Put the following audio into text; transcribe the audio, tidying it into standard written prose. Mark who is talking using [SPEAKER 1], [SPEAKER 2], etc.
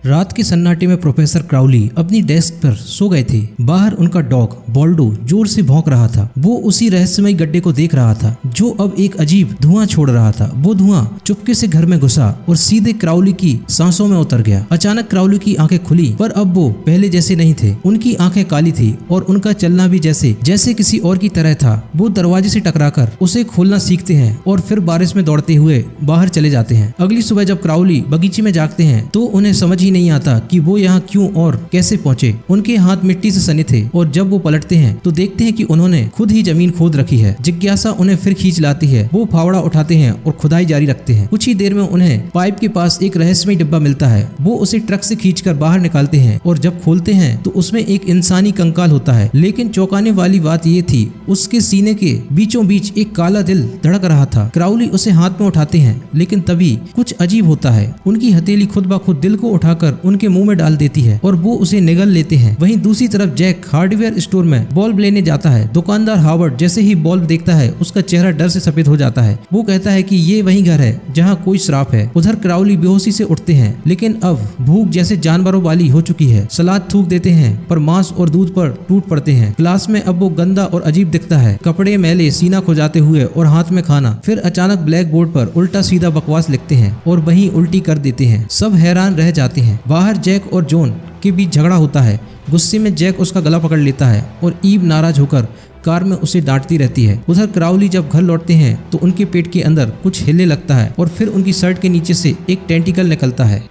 [SPEAKER 1] रात के सन्नाटे में प्रोफेसर क्राउली अपनी डेस्क पर सो गए थे। बाहर उनका डॉग बॉल्डो जोर से भौंक रहा था। वो उसी रहस्यमय गड्ढे को देख रहा था जो अब एक अजीब धुआं छोड़ रहा था। वो धुआं चुपके से घर में घुसा और सीधे क्राउली की सांसों में उतर गया। अचानक क्राउली की आंखें खुली, पर अब वो पहले जैसे नहीं थे। उनकी आंखें काली थी और उनका चलना भी जैसे किसी और की तरह था। वो दरवाजे से टकराकर उसे खोलना सीखते हैं और फिर बारिश में दौड़ते हुए बाहर चले जाते हैं। अगली सुबह जब क्राउली बगीचे में जागते हैं तो उन्हें समझ ही नहीं आता कि वो यहाँ क्यों और कैसे पहुँचे। उनके हाथ मिट्टी से सने थे और जब वो पलटते हैं तो देखते हैं कि उन्होंने खुद ही जमीन खोद रखी है। जिज्ञासा उन्हें फिर खींच लाती है। वो फावड़ा उठाते हैं और खुदाई जारी रखते हैं। कुछ ही देर में उन्हें पाइप के पास एक रहस्यमय डिब्बा मिलता है। वो उसे ट्रक से खींचकर बाहर निकालते हैं और जब खोलते हैं तो उसमें एक इंसानी कंकाल होता है। लेकिन चौंकाने वाली बात ये थी, उसके सीने के बीचों बीच एक काला दिल धड़क रहा था। क्राउली उसे हाथ में उठाते हैं, लेकिन तभी कुछ अजीब होता है। उनकी हथेली खुद ब खुद दिल को उठाकर उनके मुंह में डाल देती है और वो उसे निगल लेते हैं। वहीं दूसरी तरफ जैक हार्डवेयर स्टोर में बल्ब लेने जाता है। दुकानदार हावर्ड जैसे ही बल्ब देखता है उसका चेहरा डर से सफेद हो जाता है। वो कहता है कि ये वही घर है जहाँ कोई श्राप है। उधर क्राउली बेहोशी से उठते हैं, लेकिन अब भूख जैसे जानवरों वाली हो चुकी है। सलाद थूक देते हैं पर मांस और दूध पर टूट पड़ते हैं। क्लास में अब वो गंदा और अजीब दिखता है, कपड़े मैले, सीना खुजाते हुए और हाथ में खाना। फिर अचानक ब्लैक बोर्ड पर उल्टा सीधा बकवास लिखते हैं और वहीं उल्टी कर देते हैं। सब हैरान रह जाते हैं। बाहर जैक और जॉन के बीच झगड़ा होता है। गुस्से में जैक उसका गला पकड़ लेता है और ईव नाराज होकर कार में उसे डांटती रहती है। उधर क्राउली जब घर लौटते हैं तो उनके पेट के अंदर कुछ हिलने लगता है और फिर उनकी शर्ट के नीचे से एक टेंटिकल निकलता है।